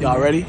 Y'all ready?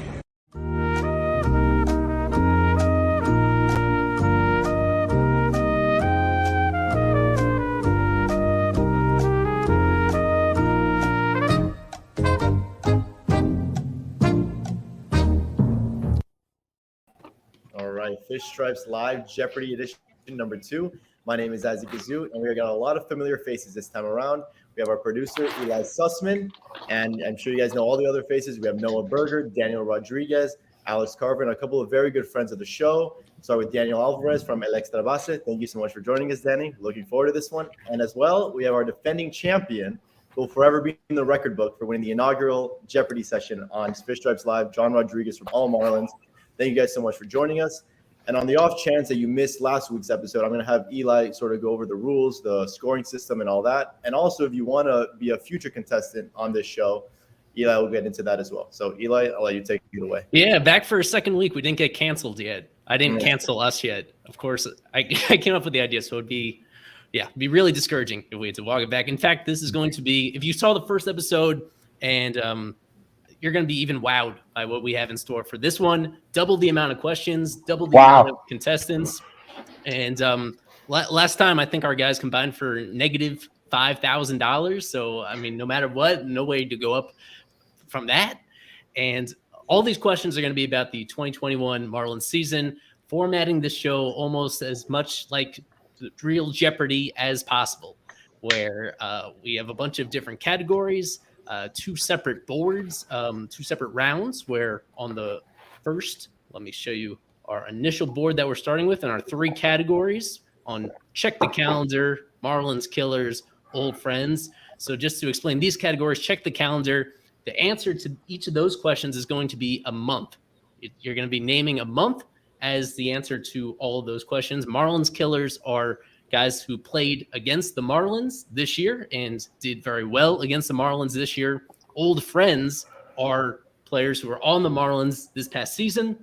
All right, Fish Stripes Live Jeopardy edition number 2. My name is Azout, and we got a lot of familiar faces this time around. We have our producer, Eli Sussman, and I'm sure you guys know all the other faces. We have Noah Berger, Daniel Rodriguez, Alex Carver, and a couple of very good friends of the show. Start with Daniel Álvarez from El Extra Base. Thank you so much for joining us, Danny. Looking forward to this one. And as well, we have our defending champion, who will forever be in the record book for winning the inaugural Jeopardy session on Fish Stripes Live, John Rodriguez from All Marlins. Thank you guys so much for joining us. And on the off chance that you missed last week's episode, I'm going to have Eli sort of go over the rules, the scoring system, and all that. And also, if you want to be a future contestant on this show, Eli will get into that as well. So, Eli, I'll let you take it away. Yeah, back for a second week. We didn't get canceled yet. I didn't cancel us yet. Of course, I came up with the idea, so it'd be really discouraging if we had to walk it back. In fact, this is going to be, if you saw the first episode and you're going to be even wowed by what we have in store for this one. Double the amount of questions, double the amount of contestants. And last time, I think our guys combined for negative $5,000. So, I mean, no matter what, no way to go up from that. And all these questions are going to be about the 2021 Marlins season, formatting the show almost as much like the real Jeopardy as possible, where we have a bunch of different categories, 2 separate boards, 2 separate rounds, where on the first, let me show you our initial board that we're starting with and our 3 categories on Check the Calendar, Marlins Killers, Old Friends. So just to explain these categories, check the calendar. The answer to each of those questions is going to be a month. You're going to be naming a month as the answer to all of those questions. Marlins Killers are guys who played against the Marlins this year and did very well against the Marlins this year. Old Friends are players who are on the Marlins this past season,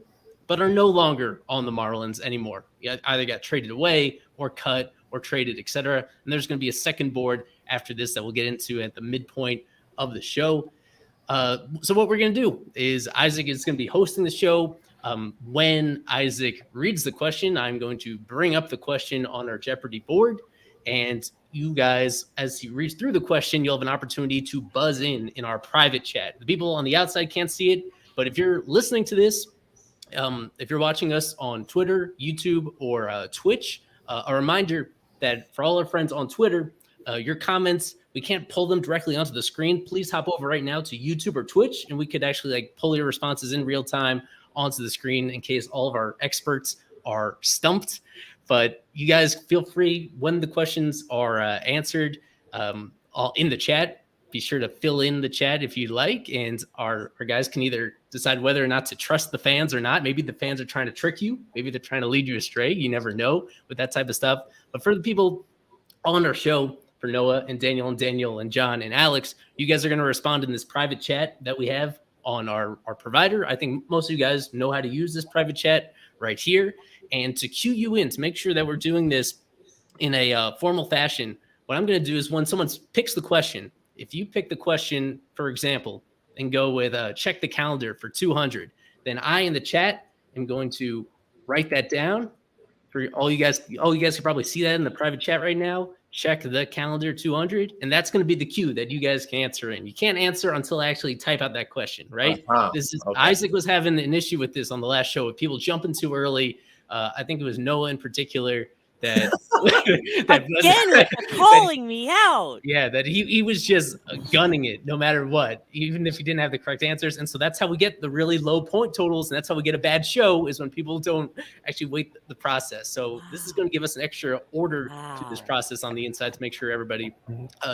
but are no longer on the Marlins anymore. Either got traded away or cut or traded, etc. And there's going to be a second board after this that we'll get into at the midpoint of the show. So what we're going to do is Isaac is going to be hosting the show. When Isaac reads the question, I'm going to bring up the question on our Jeopardy board. And you guys, as he reads through the question, you'll have an opportunity to buzz in our private chat. The people on the outside can't see it, but if you're listening to this, if you're watching us on Twitter, YouTube, or Twitch, a reminder that for all our friends on Twitter, your comments, we can't pull them directly onto the screen. Please hop over right now to YouTube or Twitch, and we could actually pull your responses in real time onto the screen in case all of our experts are stumped. But you guys feel free when the questions are answered in the chat. Be sure to fill in the chat if you'd like, and our guys can either decide whether or not to trust the fans or not. Maybe the fans are trying to trick you. Maybe they're trying to lead you astray. You never know with that type of stuff. But for the people on our show, for Noah and Daniel and John and Alex, you guys are going to respond in this private chat that we have on our provider. I think most of you guys know how to use this private chat right here. And to cue you in, to make sure that we're doing this in a formal fashion, what I'm going to do is when someone picks the question, if you pick the question, for example, and go with check the calendar for 200, then I in the chat am going to write that down for all you guys. All you guys can probably see that in the private chat right now. Check the calendar 200, and that's going to be the cue that you guys can answer in. You can't answer until I actually type out that question, right? This is okay. Isaac was having an issue with this on the last show with people jumping too early. I think it was Noah in particular that calling me out. Yeah, that he was just gunning it no matter what, even if he didn't have the correct answers. And so that's how we get the really low point totals, and that's how we get a bad show, is when people don't actually wait the process. So this is going to give us an extra order to this process on the inside to make sure everybody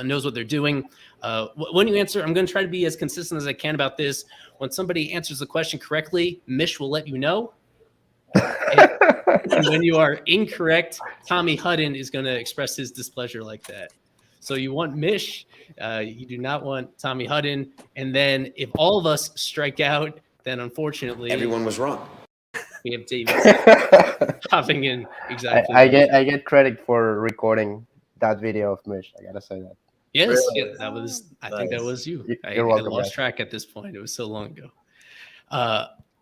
knows what they're doing. When you answer, I'm going to try to be as consistent as I can about this. When somebody answers the question correctly, Mish will let you know. And when you are incorrect, Tommy Hutton is going to express his displeasure like that. So you want Mish, you do not want Tommy Hutton. And then if all of us strike out, then unfortunately everyone was wrong. We have David popping in exactly. I get credit for recording that video of Mish. I gotta say that. Yes, yeah, that was. I think that was you. You're welcome, I lost track at this point. It was so long ago.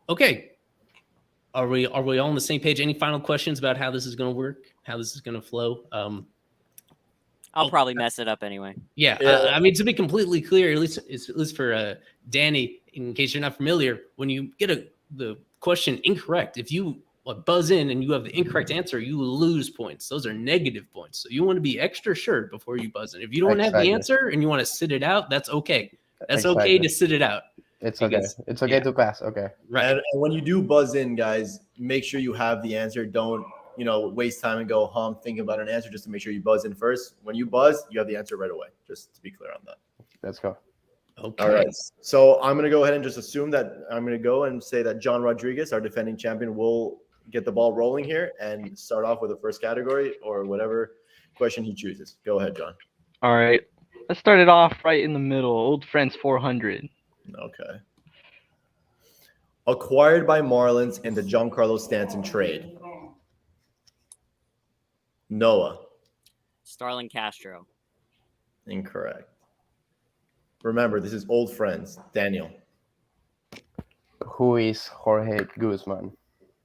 Okay. Are we all on the same page? Any final questions about how this is going to work? How this is going to flow? I'll probably mess it up anyway. Yeah. I mean, to be completely clear, at least for Danny, in case you're not familiar, when you get the question incorrect, if you buzz in and you have the incorrect answer, you lose points. Those are negative points. So you want to be extra sure before you buzz in. If you don't have the answer and you want to sit it out, that's okay. That's okay to sit it out. It's okay. It's okay to pass. Okay. Right. And when you do buzz in, guys, make sure you have the answer. Don't, waste time and go thinking about an answer, just to make sure you buzz in first. When you buzz, you have the answer right away. Just to be clear on that. Let's go. Okay. All right. So I'm going to go ahead and just assume that I'm going to go and say that John Rodriguez, our defending champion, will get the ball rolling here and start off with the first category or whatever question he chooses. Go ahead, John. All right. Let's start it off right in the middle. Old Friends 400. Okay. Acquired by Marlins in the Giancarlo Stanton trade. Noah. Starlin Castro. Incorrect. Remember, this is old friends. Daniel. Who is Jorge Guzman?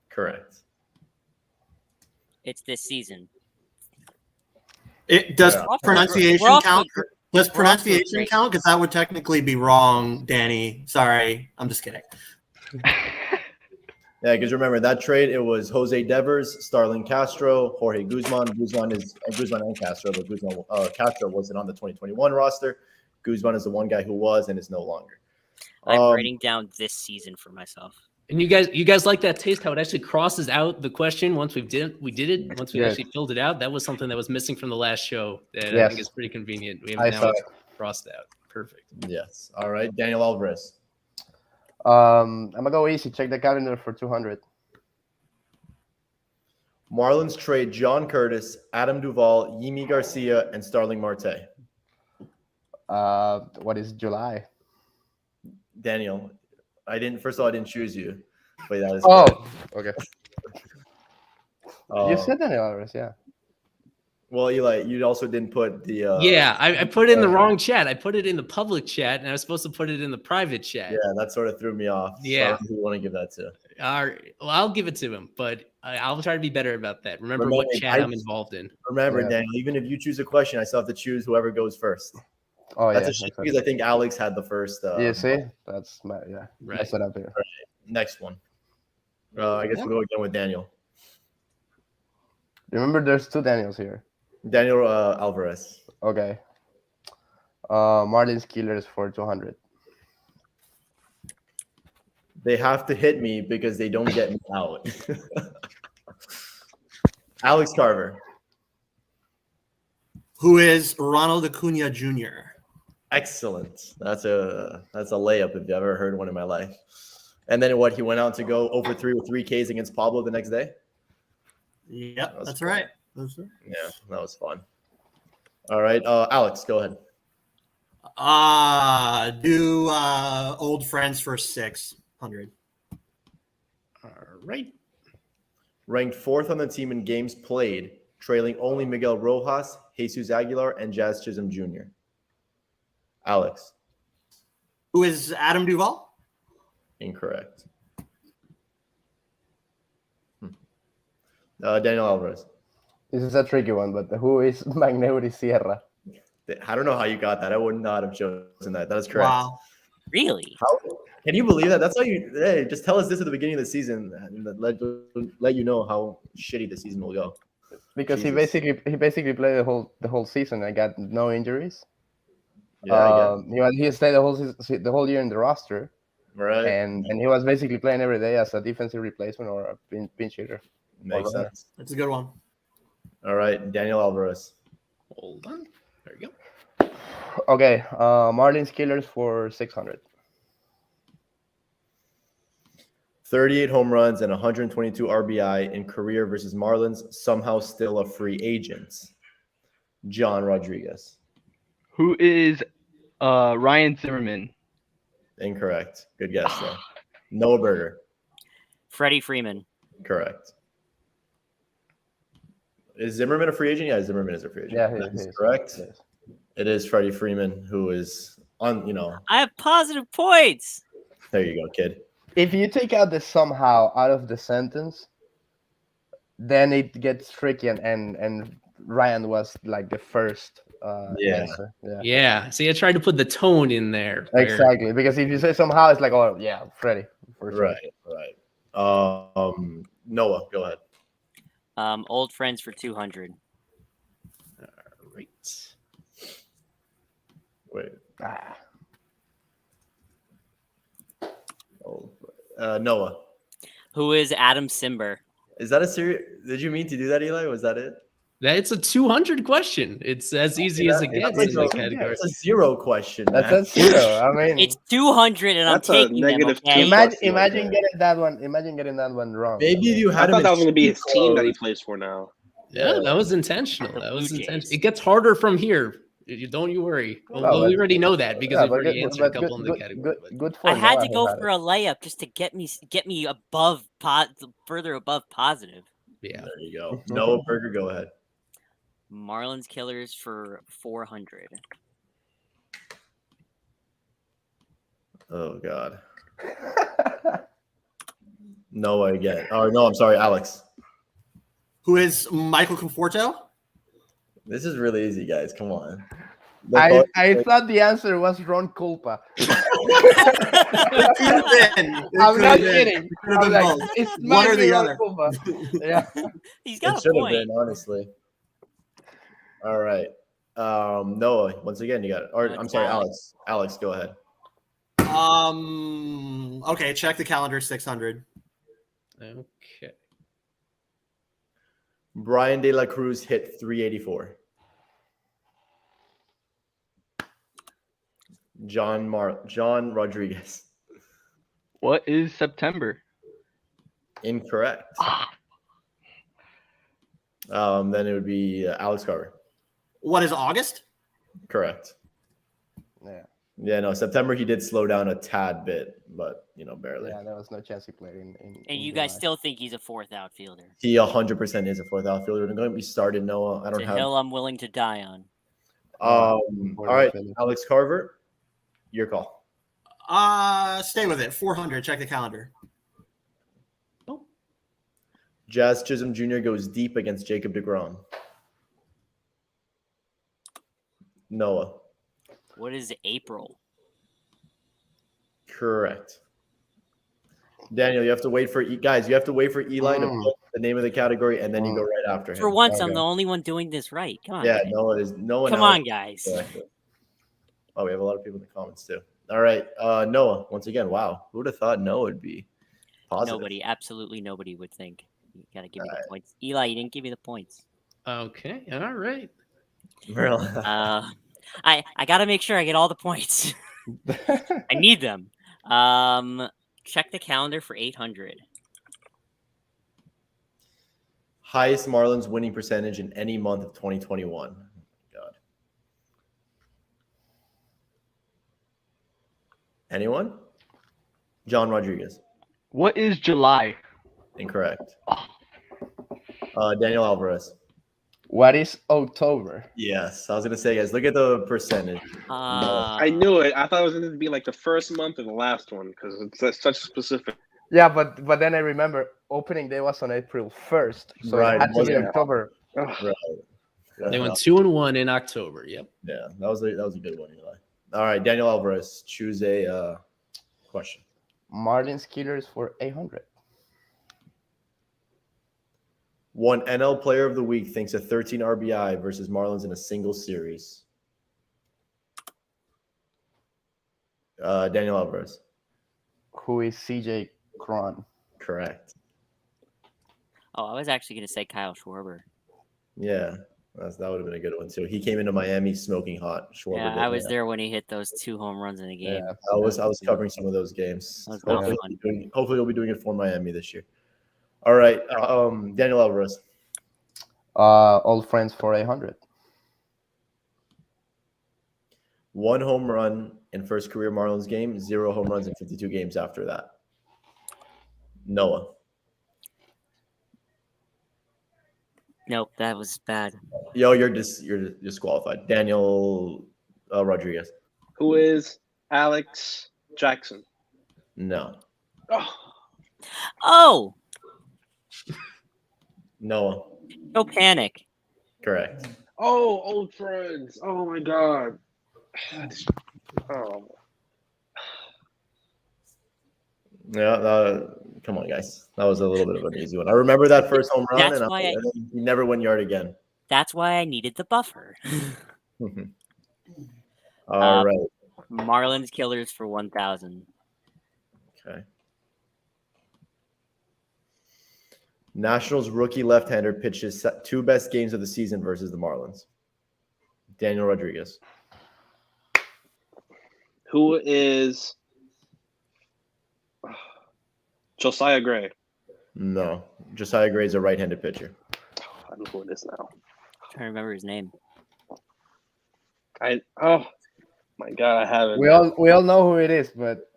Correct. It's this season. It does pronunciation count? Does we're pronunciation off to a count? Because that would technically be wrong, Danny. Sorry, I'm just kidding. Yeah, because remember that trade, it was Jose Devers, Starlin Castro, Jorge Guzman. Guzman and Castro, but Castro wasn't on the 2021 roster. Guzman is the one guy who was and is no longer. I'm writing down this season for myself. And you guys like that taste? How it actually crosses out the question once we did it. Once we actually filled it out, that was something that was missing from the last show. That I think is pretty convenient. We have now crossed out. Perfect. Yes. All right, Daniel Alvarez. I'm gonna go easy. Check the calendar for 200. Marlins trade John Curtis, Adam Duvall, Yimi Garcia, and Starling Marte. What is July? Daniel, first of all, I didn't choose you, but that is okay. correct. You said Daniel Alvarez, yeah. Well, Eli, you also didn't put the. I put it in the wrong chat. I put it in the public chat, and I was supposed to put it in the private chat. Yeah, that sort of threw me off. Yeah. So who you want to give that to? Well, I'll give it to him, but I'll try to be better about that. Remember what chat I'm involved in. Remember, Daniel, even if you choose a question, I still have to choose whoever goes first. Oh, that's a shame because I think Alex had the first. You see? That's right. I set up here. Right. Next one. I guess we'll go again with Daniel. Remember, there's two Daniels here. Daniel Alvarez. Okay. Marlins Killers for 200. They have to hit me because they don't get me out. Alex Carver. Who is Ronald Acuna Jr.? Excellent. That's a layup if you've ever heard one in my life. And then he went out to go over 3 with 3 Ks against Pablo the next day? Yep, that's right. Yeah, that was fun. All right, Alex, go ahead. Do Old Friends for 600. All right. Ranked 4th on the team in games played, trailing only Miguel Rojas, Jesus Aguilar, and Jazz Chisholm Jr. Alex. Who is Adam Duvall? Incorrect. Daniel Alvarez. This is a tricky one, but who is Magneuris Sierra? I don't know how you got that. I would not have chosen that. That is correct. Wow. Really? How, can you believe that? That's how you. Hey, just tell us this at the beginning of the season, and let you know how shitty the season will go. Because Jesus. he basically played the whole season. I got no injuries. Yeah, he stayed the whole year in the roster, right. And he was basically playing every day as a defensive replacement or a pinch hitter. Makes sense. That's a good one. All right, Daniel Alvarez. Hold on. There you go. Okay, Marlins Killers for 600. 38 home runs and 122 RBI in career versus Marlins, somehow still a free agent. John Rodriguez. Who is Ryan Zimmerman? Incorrect. Good guess, though. Noah Berger. Freddie Freeman. Correct. Is Zimmerman a free agent? Yeah, Zimmerman is a free agent. Yeah, that he is is. correct. Yes. It is Freddie Freeman who is on, I have positive points. there you go, kid. if you take out the somehow out of the sentence, then it gets tricky, and Ryan was like the first Yeah. answer. Yeah. Yeah. See, I tried to put the tone in there. where- Exactly, because if you say somehow, it's like, oh yeah, Freddie, for sure. Right. Noah, go ahead. Old friends for 200. Right. Wait. Ah. Noah. Who is Adam Simber? Is that a serious? Did you mean to do that, Eli? Was that it? It's a 200 question. It's as easy as it gets in the category. It's a 0 question. That's Man. a 0. I mean, It's 200, and That's I'm a taking them. negative Okay? two. imagine getting that one. Imagine getting that one wrong. Maybe you I had him thought in that was going to be his cheat team that he code. plays for now. Yeah, that was intentional. The That was Blue intentional. Jays. It gets harder from here. Don't you worry. Well, we already know that because Yeah, we've but already good- answered a but couple in the good- category. Good for I had Noah to go who had for it. a layup just to get me above further above positive. Yeah. There you go. Noah Berger, go ahead. Marlins killers for 400. Oh God. Noah again. Oh no, I'm sorry, Alex. Who is Michael Conforto? This is really easy, guys. Come on. I thought the answer was Ron Culpa. It could have been. It I'm could not have been. kidding. It could have I'm been like, both. it's One might or be the Ron other. Culpa. Yeah. He's It got a should have point. been, honestly. All right. Noah, once again, you got it. Or No, I'm it's sorry, Alex. Alex, go ahead. Okay, check the calendar. 600. Okay. Brian De La Cruz hit 384. John Rodriguez. What is September? Incorrect. Then it would be Alex Carver. What is August? Correct. Yeah. Yeah, no, September he did slow down a tad bit, but barely. Yeah, there was no chance he played in And you July. guys still think he's a fourth outfielder? He 100% is a fourth outfielder. I'm going to be started, Noah. I It's don't a have. hill I'm willing to die on. All right, Philly. Alex Carver, your call. Stay with it. 400. Check the calendar. Jazz Chisholm Jr. goes deep against Jacob deGrom. Noah. What is April? Correct. Daniel, you have to wait for guys. You have to wait for Eli to put the name of the category, and then you go right after him. For once, I'm Okay. the only one doing this right. Come on. Yeah, guys. Noah is no one. Come else on, guys. corrected. Oh, we have a lot of people in the comments too. All right, Noah. Once again, wow, who would have thought Noah would be positive? Nobody, absolutely nobody would think. You gotta give me the points. Eli, you didn't give me the points. Okay. All right. Really? I gotta make sure I get all the points. I need them. Check the calendar for 800. Highest Marlins winning percentage in any month of 2021. Oh my God. Anyone? John Rodriguez. What is July? Incorrect. Daniel Alvarez. What is October? Yes, I was gonna say, guys, look at the percentage. I knew it. I thought it was going to be like the first month or the last one because it's such specific. Yeah, but then I remember opening day was on April 1st, so Right, it had to be wasn't it? October. Right. They went 2-1 in October. Yep. Yeah, that was a good one, Eli. All right, Daniel Alvarez, choose a question. Marlins killers for 800. One NL Player of the Week thinks a 13 RBI versus Marlins in a single series. Daniel Alvarez. Who is CJ Cron? Correct. Oh, I was actually gonna say Kyle Schwarber. Yeah, that would have been a good one too. He came into Miami smoking hot. Schwarber Yeah, did. I was there when he hit those 2 home runs in a game. Yeah. I was covering some of those games. That was not Hopefully he'll be doing it for Miami this year. All right, Daniel Alvarez. Old friends for 800. 1 home run in first career Marlins game, 0 home runs in 52 games after that. Noah. Nope, that was bad. Yo, you're disqualified. Daniel Rodriguez. Who is Alex Jackson? No. Oh, Noah. no panic. Correct. Oh, old friends. Oh my god. Oh. Yeah, come on, guys. That was a little bit of an easy one. I remember that first home run, That's and why then he never went yard again. That's why I needed the buffer. All right. Marlins killers for 1,000. Okay. Nationals rookie left-hander pitches 2 best games of the season versus the Marlins. Daniel Rodriguez. Who is Josiah Gray? No. Josiah Gray is a right-handed pitcher. I know who it is now. I'm trying to remember his name. Oh my god, I haven't. We all know who it is, but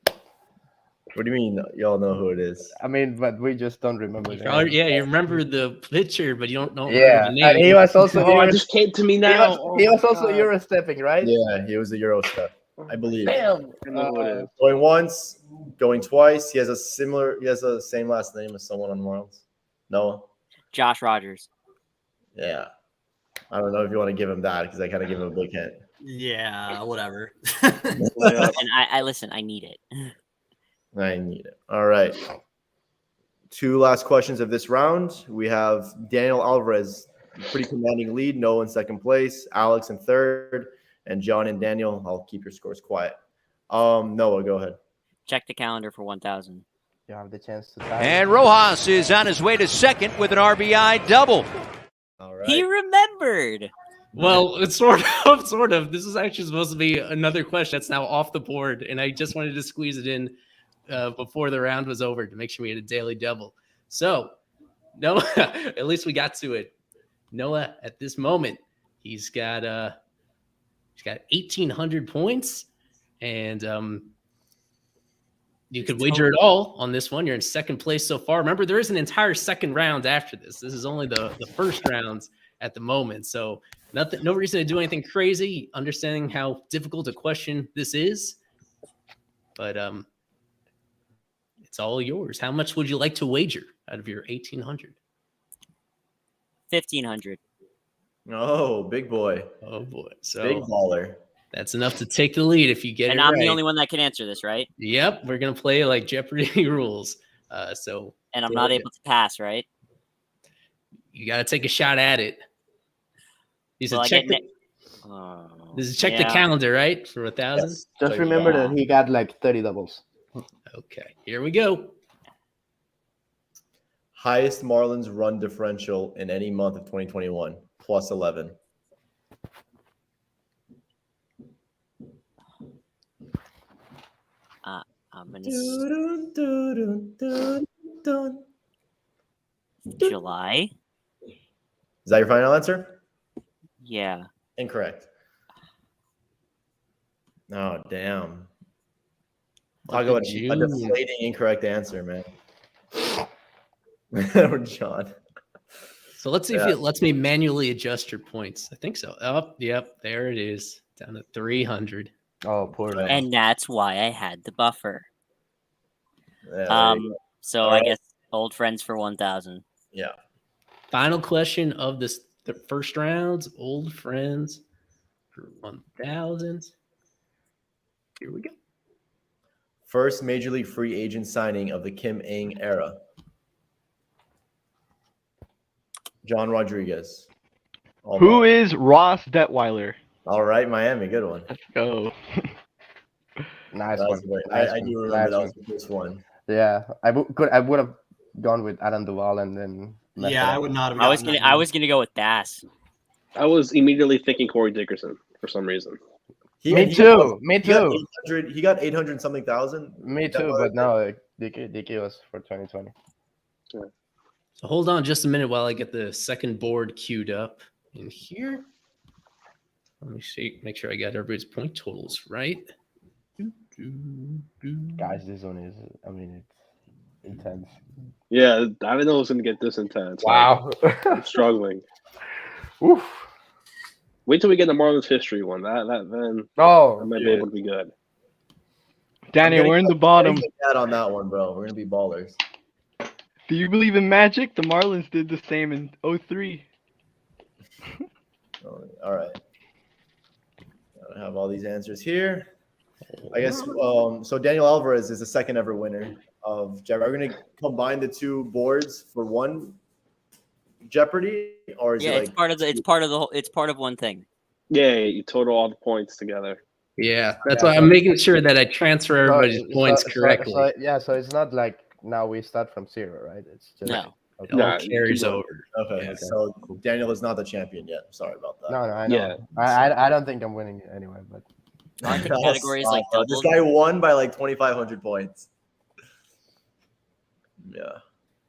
What do you mean y'all know who it is? I mean, but we just don't remember. The Oh, name. yeah, you remember the pitcher, but you don't know Yeah, the and name. he was also Oh, it just came to me now. he Oh was my also God. Euro stepping, right? Yeah, he was the Euro step, I believe. Damn. I know who it is. Going once, going twice. He has the same last name as someone on the Marlins. Noah? Josh Rogers. Yeah. I don't know if you want to give him that because I kind of give him a big hint. Yeah, whatever. Yeah. And I listen, I need it. I need it. All right. 2 last questions of this round. We have Daniel Alvarez, pretty commanding lead. Noah in second place, Alex in third, and John and Daniel. I'll keep your scores quiet. Noah, go ahead. Check the calendar for 1,000. You have the chance to tie. And Rojas is on his way to second with an RBI double. All right. He remembered. Well, it's sort of. This is actually supposed to be another question that's now off the board, and I just wanted to squeeze it in before the round was over to make sure we had a daily double. So, Noah, at least we got to it. Noah, at this moment, he's got 1,800 points, and you could wager it all on this one. You're in second place so far. Remember, there is an entire second round after this. This is only the first round at the moment, so no reason to do anything crazy. Understanding how difficult a question this is, but it's all yours. How much would you like to wager out of your 1,800? 1,500. Oh, big boy. Oh boy, so Big baller. that's enough to take the lead if you get And it I'm right. the only one that can answer this, right? Yep, we're gonna play like Jeopardy rules. So And I'm not able to pass, right? you got to take a shot at it. He said, Will I check get the, Oh, this is check the yeah. calendar, right? For 1,000. Yes. Just So, remember yeah. that he got like 30 doubles. Okay, here we go. Highest Marlins run differential in any month of 2021, plus 11. I'm gonna July. Is that your final answer? Yeah. Incorrect. Oh, damn. Month Talk of about a June. deflating incorrect answer, man. John. So let's see if Yeah. it lets me manually adjust your points. I think so. Oh, yep, there it is. Down to 300. Oh, poor man. And that's why I had the buffer. Yeah, there you go. So All I right. guess old friends for 1,000. Yeah. Final question of the first round. Old friends for 1,000. Here we go. First major league free agent signing of the Kim Ng era. John Rodriguez. Who is Ross Detweiler? All right, Miami. Good one. Let's go. Nice That one. was great. Nice I one. do Nice remember that one. was the first one. Yeah, I would have gone with Adam Duvall and then. messed Yeah, it I up. would not have. I was gotten gonna that one. gonna go with Bass. I was immediately thinking Corey Dickerson for some reason. Me too. Me He got too. 800. He got 800 something thousand. Me That too. was- But no, Dicky was for 2020. So hold on just a minute while I get the second board queued up in here. Let me see, make sure I got everybody's point totals right. Guys, this one is. I mean, it's intense. Yeah, I didn't know it was going to get this intense. Wow. I'm struggling. Oof. Wait till we get the Marlins history one. That then Oh, I might be shit. able to be good. Danny, we're in the bottom. Get on that one, bro. We're gonna be ballers. Do you believe in magic? The Marlins did the same in 03. All right. I have all these answers here. I guess so. Daniel Alvarez is the second ever winner of Jeopardy. Are we gonna combine the two boards for one Jeopardy, or is it it's part of one thing. Yeah, you total all the points together. Yeah, that's why I'm making sure that I transfer everybody's points So correctly. so it's not like now we start from 0, right? It's just No. Okay. It all carries over. Okay, so Daniel is not the champion yet. Sorry about that. No, I know. Yeah. I don't think I'm winning it anyway, but Aren't the categories like This doubled? guy won by like 2,500 points. Yeah.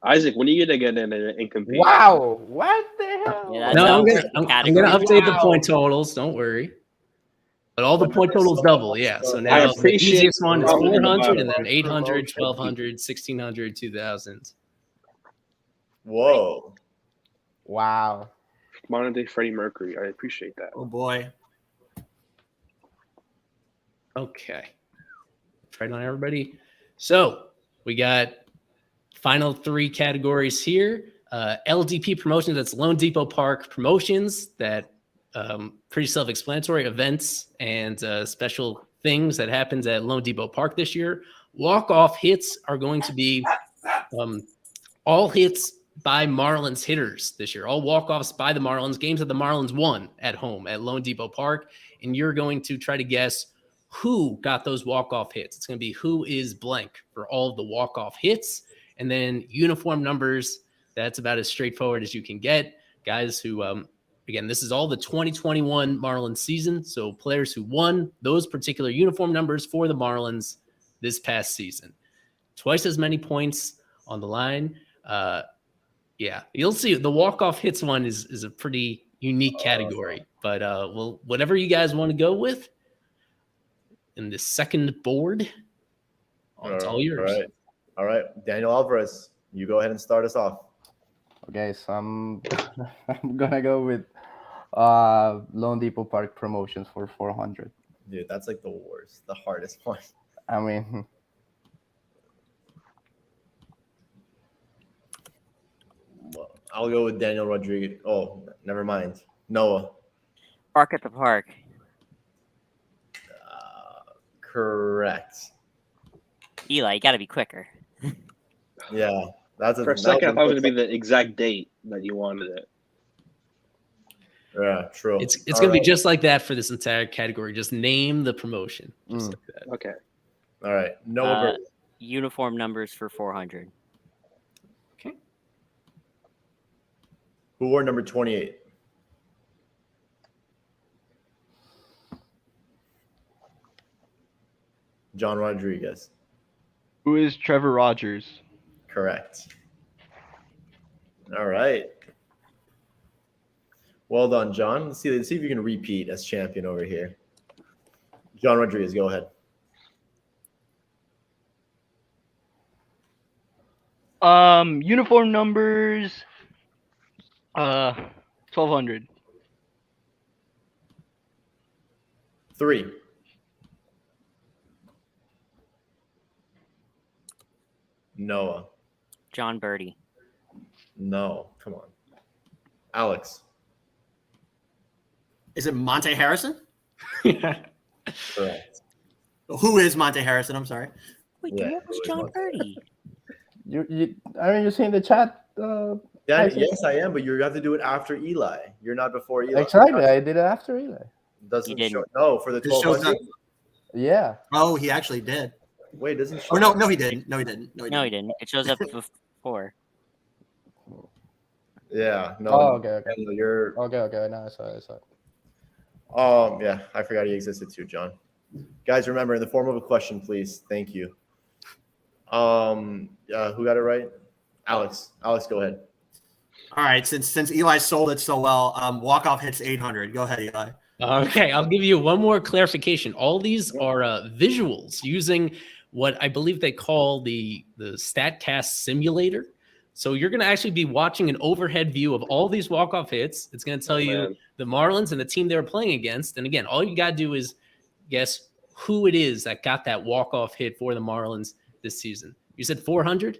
Isaac, when are you gonna get in and compete? wow, what the hell? Yeah, No, that's I'm how gonna update the Wow. point totals. Don't worry. But all the point totals double. Yeah. So I now the appreciate easiest one is probably the 400, and bottom. then 800, 1200, 1600, 2000. Whoa. Wow. Modern day Freddie Mercury. I appreciate that. Oh boy. Okay. Right on, everybody. So we got final 3 categories here. LDP promotions, that's Lone Depot Park promotions, that pretty self-explanatory events and special things that happens at Lone Depot Park this year. Walk-off hits are going to be all hits by Marlins hitters this year. All walk-offs by the Marlins, games that the Marlins won at home at Lone Depot Park. And you're going to try to guess who got those walk-off hits. It's going to be who is blank for all of the walk-off hits. And then uniform numbers, that's about as straightforward as you can get. Guys who, again, this is all the 2021 Marlins season. So players who won those particular uniform numbers for the Marlins this past season. Twice as many points on the line. Yeah, you'll see the walk-off hits one is a pretty unique category. But well, whatever you guys want to go with in the second board, it's all yours. All right. Daniel Alvarez, you go ahead and start us off. Okay, so I'm gonna go with Lone Depot Park promotions for 400. Dude, that's like the worst, the hardest one. I mean, Well, I'll go with Daniel Rodriguez. Oh, never mind. Noah. Park at the Park. Correct. Eli, you got to be quicker. Yeah, that's For a second, I thought it was gonna be the exact date that you wanted it. Yeah, true. It's going to be just like that for this entire category. Just name the promotion. Just like that. Okay. All right. Noah Burke. Uniform numbers for 400. Who wore number 28? John Rodriguez. Who is Trevor Rogers? Correct. All right. Well done, John. Let's see if you can repeat as champion over here. John Rodriguez, go ahead. Uniform numbers 1200. 3. Noah. John Birdie. No. Come on. Alex. Is it Monte Harrison? Correct. Who is Monte Harrison? I'm sorry. Wait, Yeah, what was it was John one. Birdie? you see in the chat? Yeah, yes, I am, but you have to do it after Eli. You're not before Eli. Exactly, I did it after Eli. Doesn't You show. didn't. No, for the It shows 1200. up. Yeah. Oh, he actually did. Wait, doesn't show. Oh no, he didn't. No, he didn't. No, he didn't. It shows up before. Yeah. No. Oh, okay. Daniel, you're. Okay. Now I saw it. Yeah, I forgot he existed too, John. Guys, remember in the form of a question, please. Thank you. Who got it right? Alex. Alex, go ahead. All right, since Eli sold it so well, walk-off hits 800. Go ahead, Eli. Okay, I'll give you one more clarification. All these are visuals using what I believe they call the StatCast simulator. So you're going to actually be watching an overhead view of all these walk-off hits. It's going to tell you the Marlins and the team they were playing against. And again, all you got to do is guess who it is that got that walk-off hit for the Marlins this season. You said 400?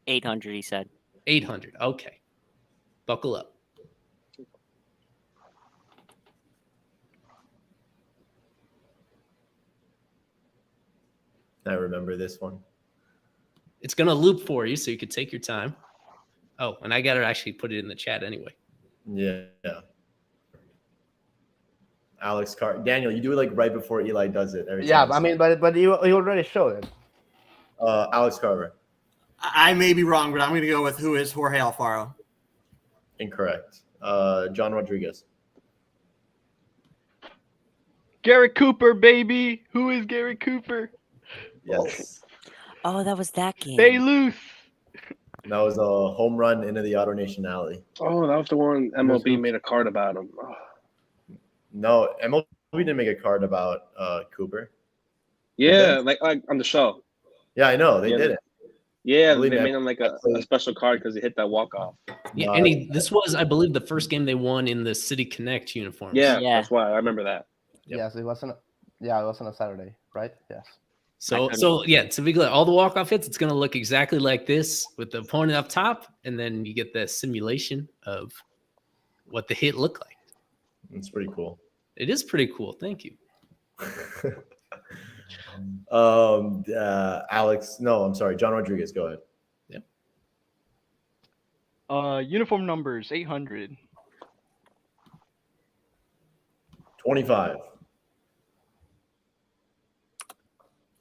800, he said. 800. Okay. Buckle up. I remember this one. It's going to loop for you, so you could take your time. Oh, and I got to actually put it in the chat anyway. Yeah. Alex Carver. Daniel, you do it like right before Eli does it. Every Yeah, time. I mean, but you already showed it. Alex Carver. I may be wrong, but I'm going to go with who is Jorge Alfaro. Incorrect. John Rodriguez. Garrett Cooper, baby. Who is Garrett Cooper? Yes. Oh, that was that game. Stay loose. That was a home run into the Auto Nation alley. Oh, that was the one MLB made a card about him. Oh. No, MLB didn't make a card about Cooper. Yeah, like on the show. Yeah, I know. They did it. Yeah, Believe they me, made him like a special card because he hit that walk-off. Yeah, and this was, I believe, the first game they won in the City Connect uniforms. Yeah, Yeah. that's why I remember that. Yep. Yes, it wasn't. Yeah, it wasn't a Saturday, right? Yes. So to be clear, all the walk-off hits, it's going to look exactly like this with the opponent up top, and then you get the simulation of what the hit looked like. It's pretty cool. It is pretty cool. Thank you. Alex. No, I'm sorry. John Rodriguez. Go ahead. Uniform numbers 800. 25.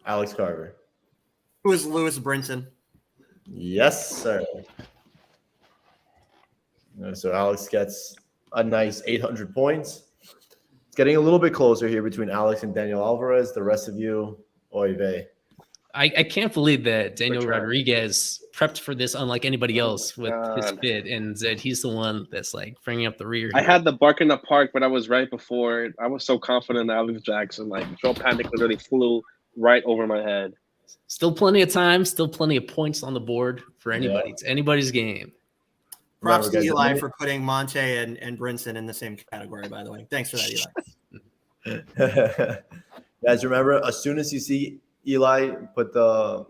Alex Carver. Who is Lewis Brinson? Yes, sir. So Alex gets a nice 800 points. It's getting a little bit closer here between Alex and Daniel Alvarez. The rest of you, oy vey. I can't believe that Daniel Good try. Rodriguez prepped for this unlike anybody else with his God. bid, and that he's the one that's like bringing up the rear. I had the bark in the park, but I was right before. I was so confident in Alex Jackson. Like Joe Panic literally flew right over my head. Still plenty of time, still plenty of points on the board for anybody. It's anybody's game. Props to Remember, guys, Eli for putting Monte and Brinson in the same category, by the way. Thanks for that, Eli. Guys, remember, as soon as you see Eli put the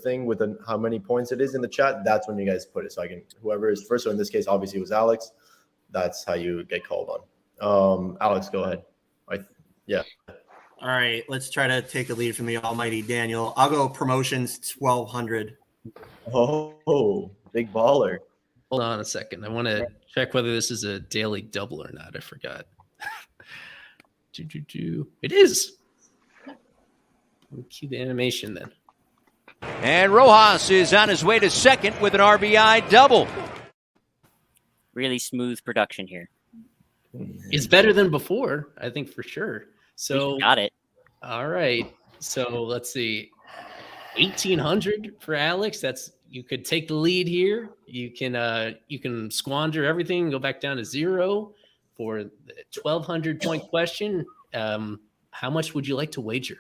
thing with how many points it is in the chat, that's when you guys put it. So I can, whoever is first, so in this case, obviously it was Alex. That's how you get called on. Alex, go ahead. Yeah. All right, let's try to take a lead from the almighty Daniel. I'll go promotions 1,200. Oh, big baller. Hold on a second. I want to check whether this is a daily double or not. I forgot. It is. We'll cue the animation then. And Rojas is on his way to second with an RBI double. Really smooth production here. It's better than before, I think, for sure. So Got it. All right. So let's see. 1,800 for Alex. That's, you could take the lead here. You can squander everything and go back down to 0 for the 1,200 point question. How much would you like to wager?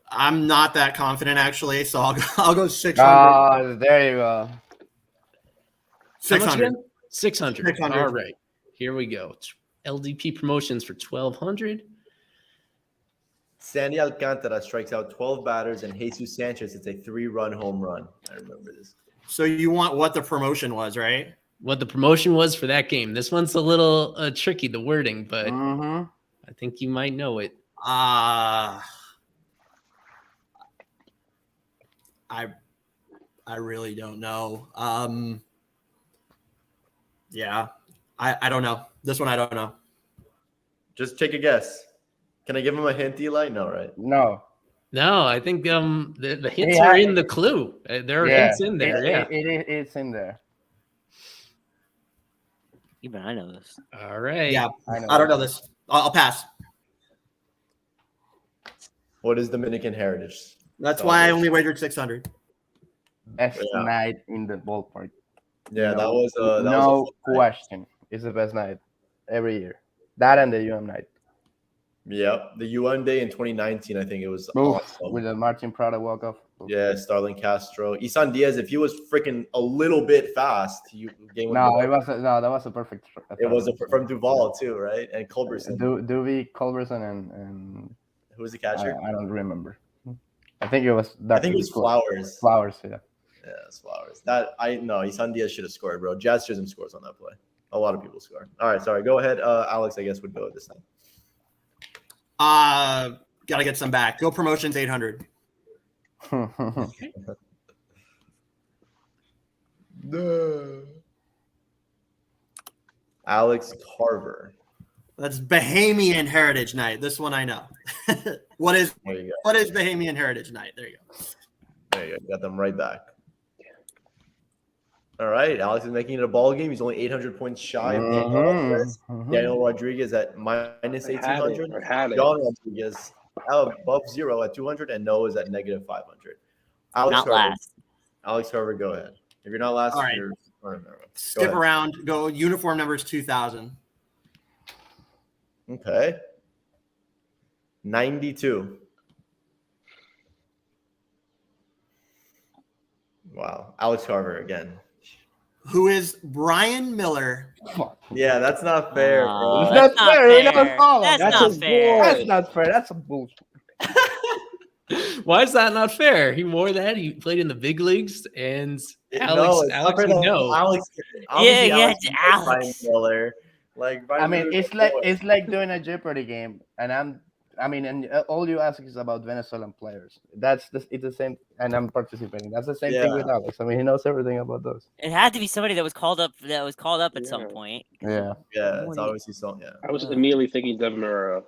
I'm not that confident, actually, so I'll go 600. There you go. 600. 600. 600. All right. Here we go. LDP promotions for 1,200. Sandy Alcantara strikes out 12 batters, and Jesus Sanchez, it's a 3-run home run. I remember this. So you want what the promotion was, right? What the promotion was for that game. This one's a little tricky, the wording, but I think you might know it. I really don't know. Yeah, I don't know. This one I don't know. Just take a guess. Can I give him a hint, Eli? No, right? No. No, I think the hints are in the clue. There are hints in there. It's in there. Even I know this. All right. Yeah, I don't know this. I'll pass. What is Dominican heritage? That's why I only wagered 600. Best night in the ballpark. Yeah, No, that was no a fun night. question. It's the best night every year. That and the UM night. Yep, the UN day in 2019, I think it was Oof, awesome. with the Martin Prada walk-off. Yeah, Starling Castro, Isan Diaz. If he was freaking a little bit fast, game would No, be it was that was a perfect. It was from Duvall too, right? And Culberson. Duvey, Culberson, and Who was the catcher? I don't remember. I think it was. I think it was Flowers. Flowers, yeah. Yeah, it's Flowers. Isan Diaz should have scored, bro. Jazz Chisholm scores on that play. A lot of people score. All right, sorry. Go ahead. Alex, I guess, would go this time. Gotta get some back. Go promotions 800. No. Alex Carver. That's Bahamian Heritage Night. This one I know. What is Bahamian Heritage Night? There you go. There you go. Got them right back. All right. Alex is making it a ball game. He's only 800 points shy of Daniel Rodriguez at minus 1,800. John Rodriguez above 0 at 200, and Noah is at negative 500. Not last. Alex Carver, go ahead. If you're not last, all right. Skip around. Go uniform numbers 2,000. Okay. 92. Wow. Alex Carver again. Who is Brian Miller? Yeah, that's not fair, bro. That's not fair. That's not fair. That's not fair. That's a bullshit. Why is that not fair? He wore that. He played in the big leagues, and Alex would know. Alex, Alex. Brian Miller. Like, I mean, it's like doing a Jeopardy game, and and all you ask is about Venezuelan players. It's the same, and I'm participating. That's the same thing with Alex. I mean, he knows everything about those. It had to be somebody that was called up. At some point. Yeah. Yeah, it's obviously so. Yeah. I was immediately thinking Devin Marrero.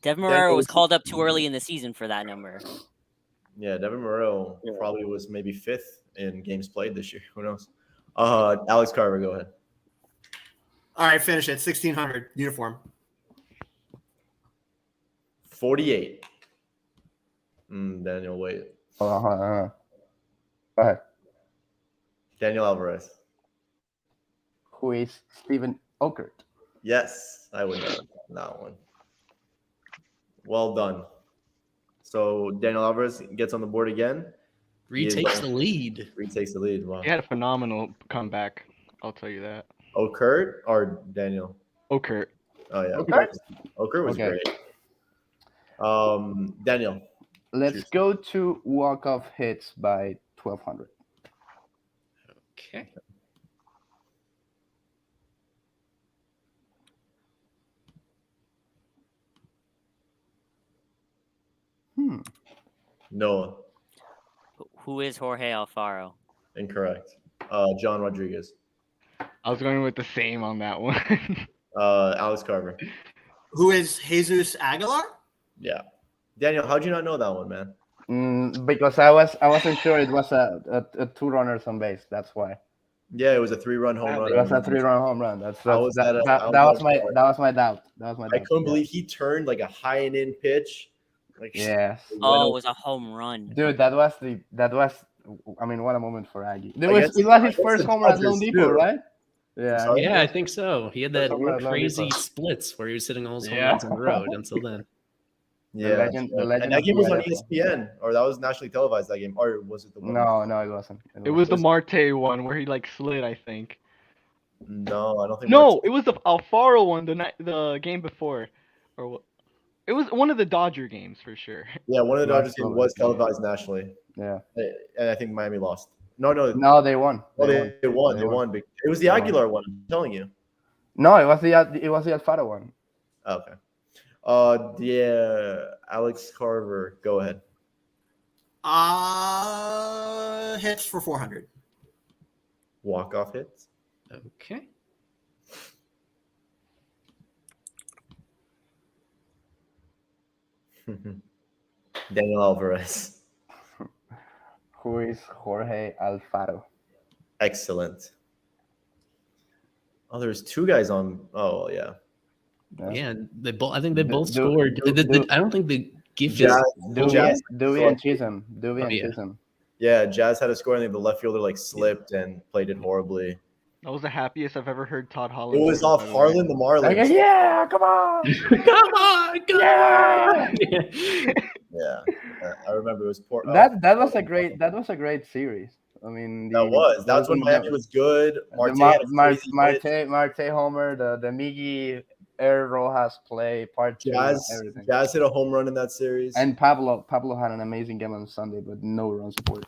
Devin Marrero was called up too early in the season for that number. Yeah, Devin Marrero probably was maybe 5th in games played this year. Who knows? Alex Carver, go ahead. All right, finish it. 1,600 uniform. 48. Daniel, wait. Go ahead. Daniel Álvarez. Who is Steven Okert? Yes, I would know that one. Well done. So Daniel Álvarez gets on the board again. Retakes the lead. Retakes the lead. Wow. He had a phenomenal comeback. I'll tell you that. Okert or Daniel? Okert. Oh yeah. Okert was great. Daniel. Let's go to walk-off hits by 1,200. Okay. Noah. Who is Jorge Alfaro? Incorrect. John Rodriguez. I was going with the same on that one. Alex Carver. Who is Jesus Aguilar? Yeah. Daniel, how'd you not know that one, man? Because I wasn't sure it was a 2 runners on base. That's why. Yeah, it was a 3-run home run. It was a 3-run home run. That was my doubt. I couldn't believe he turned like a high and in pitch. Like, yes. Oh, it was a home run. Dude, that was I mean, what a moment for Aggie. It was his first home run at Lone Depot, right? Yeah. Yeah, I think so. He had that crazy splits where he was hitting all his home runs on the road until then. Yeah, and that game was on ESPN, or that was nationally televised. That game, or was it the one? No, it wasn't. It was the Marte one where he like slid, I think. No, I don't think. No, it was the Alfaro one, the game before, or what? It was one of the Dodger games for sure. Yeah, one of the Dodgers games was televised nationally. Yeah, and I think Miami lost. No, they won. They won. It was the Aguilar one. I'm telling you. No, it was the Alfaro one. Okay. Alex Carver, go ahead. Hits for 400. Walk-off hits. Okay. Daniel Álvarez. Who is Jorge Alfaro? Excellent. Oh, there's 2 guys on. Oh, yeah. Yeah, they both. I think they both scored. I don't think the gift is Dewey and Chisholm. Chisholm. Yeah, Jazz had a score. I think the left fielder like slipped and played it horribly. That was the happiest I've ever heard Todd Holland. It was off Harlan the Marlins. Yeah, come on, come on. Yeah, I remember it was poor. That was a great series. I mean, that's when Miami was good. Marte Homer, the Miggy Air Rojas play, part 2, everything. Jazz hit a home run in that series. And Pablo had an amazing game on Sunday, but no run support.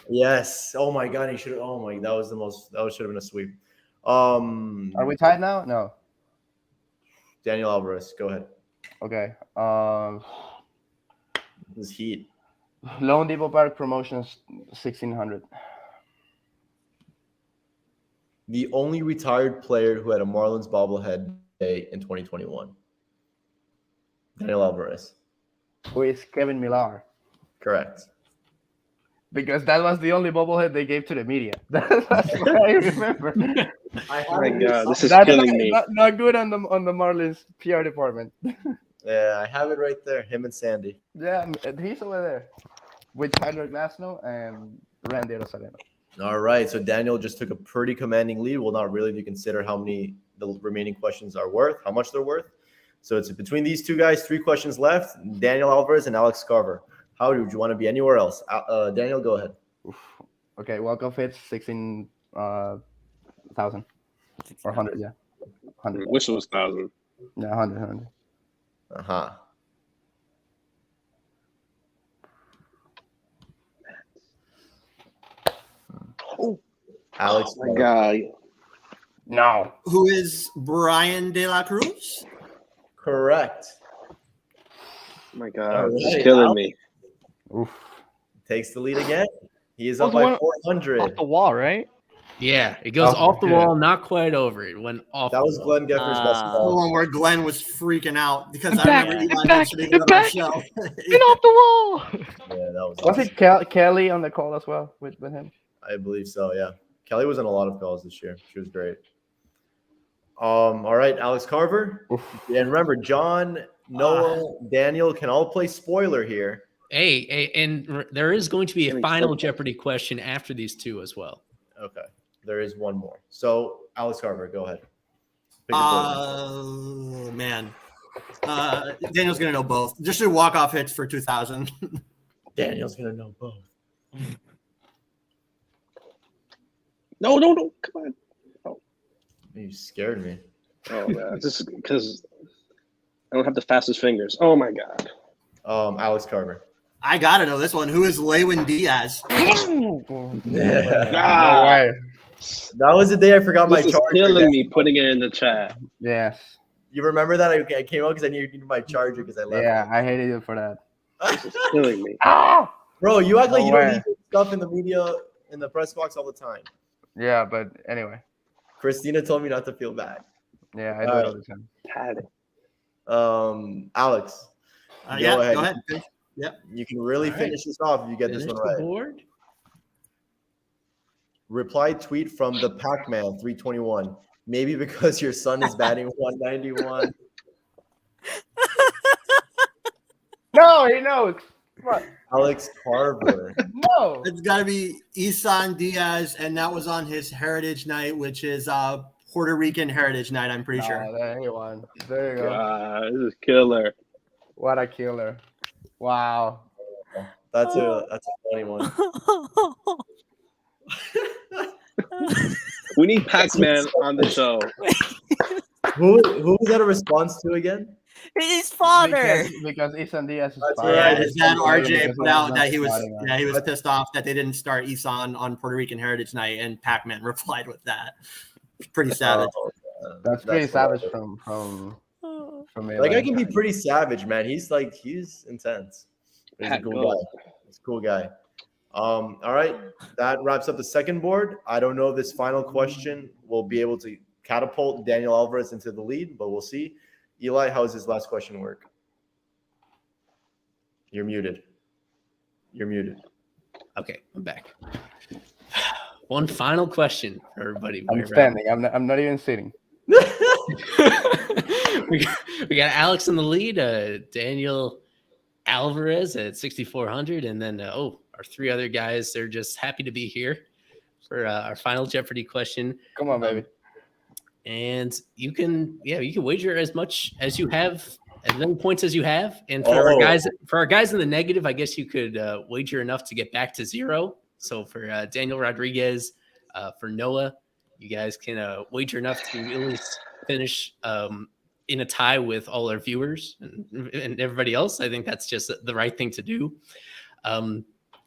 Yes. Oh my God, he should have. Oh my, that should have been a sweep. Are we tied now? No. Daniel Alvarez, go ahead. Okay. This heat. Lone Depot Park promotions 1600. The only retired player who had a Marlins bobblehead day in 2021. Daniel Alvarez. Who is Kevin Millar? Correct. Because that was the only bobblehead they gave to the media. That's what I remember. Oh my God, this is That's killing me. Not good on the Marlins PR department. Yeah, I have it right there. Him and Sandy. Yeah, he's over there with Tyler Glasnow and Randy Rosareno. All right, so Daniel just took a pretty commanding lead. Well, not really if you consider how many the remaining questions are worth, how much they're worth. So it's between these two guys, 3 questions left, Daniel Alvarez and Alex Carver. How would you want to be anywhere else? Daniel, go ahead. Okay, walk-off hits 16,000 or 100, yeah. 100. Wish it was 1,000. Yeah, 100. Uh-huh. Oh, Alex. my God. No. Who is Brian De La Cruz? Correct. Oh my God, this Right, is killing me. Oof. Takes the lead again. He is up That was by one 400. Off the wall, right? Yeah, it goes off the wall, not quite over. It went off. That was Glenn Geffer's best The ball. one where Glenn was freaking out because I'm I back, remember I'm Eli back, mentioning I'm it on our back. show. Get off the wall. Yeah, that was Was awesome. it Kelly on the call as well with him? I believe so, yeah. Kelly was on a lot of calls this year. She was great. All right, Alex Carver. And remember, John, Noah, Daniel can all play spoiler here. Hey, and there is going to be a final Jeopardy question after these two as well. Okay. There is one more. So, Alex Carver, go ahead. Pick your poison. Oh, man. Daniel's going to know both. Just do walk-off hits for 2,000. Daniel's going to know both. No, come on. You scared me. Oh, man. This is because I don't have the fastest fingers. Oh, my God. Alex Carver. I got to know this one. Who is Lewin Diaz? No Ah, way. That was the day I forgot my this is charger. killing me putting it in the chat. Yes. You remember that? I came out because I needed my charger because I left Yeah, I hated you for that. This is killing me. Bro, you act like No you don't way. leave your stuff in the media, in the press box all the time. Yeah, but anyway. Christina told me not to feel bad. Yeah, I do it all the time. Had it. Alex, Yeah, ahead. go ahead. You can really All right. finish this off if you get this Finish one the right. board. Reply tweet from the Pac-Man 321. Maybe because your son is batting 191. No, he knows. Come on. Alex Carver. No. It's got to be Isan Diaz, and that was on his Heritage Night, which is Puerto Rican Heritage Night, I'm pretty sure. There you go. There you go. God, this is killer. What a killer. Wow. That's a funny one. We need Pac-Man on the show. Who was that a response to again? His father. Because Isan Diaz is That's fired. right. Yeah, his dad RJ Because put he's out not that he was starting on. pissed off that they didn't start Isan on Puerto Rican Heritage Night, and Pac-Man replied with that. It's pretty savage. That's pretty savage hilarious. from me. Like I can be pretty savage, man. He's intense. He's a Pat cool goes. guy. He's a cool guy. All right, that wraps up the second board. I don't know if this final question will be able to catapult Daniel Alvarez into the lead, but we'll see. Eli, how does this last question work? You're muted. Okay, I'm back. One final question for everybody. I'm standing. I'm not even sitting. we got Alex in the lead, Daniel Alvarez at 6,400, and then our 3 other guys. They're just happy to be here for our final Jeopardy question. Come on, baby. And you can wager as much as you have, as many points as you have. And for our guys in the negative, I guess you could wager enough to get back to 0. So for Daniel Rodriguez, for Noah, you guys can wager enough to at least finish in a tie with all our viewers and everybody else. I think that's just the right thing to do.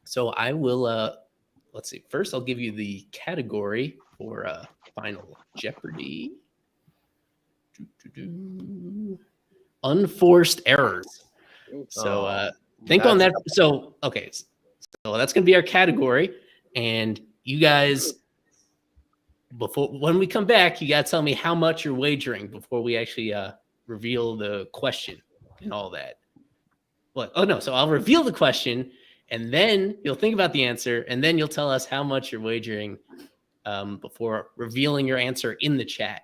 So I will, let's see. First, I'll give you the category for Final Jeopardy. Unforced errors. So think on that. So, okay. So that's going to be our category. And you guys, when we come back, you got to tell me how much you're wagering before we actually reveal the question and all that. What? Oh, no. So I'll reveal the question, and then you'll think about the answer, and then you'll tell us how much you're wagering before revealing your answer in the chat.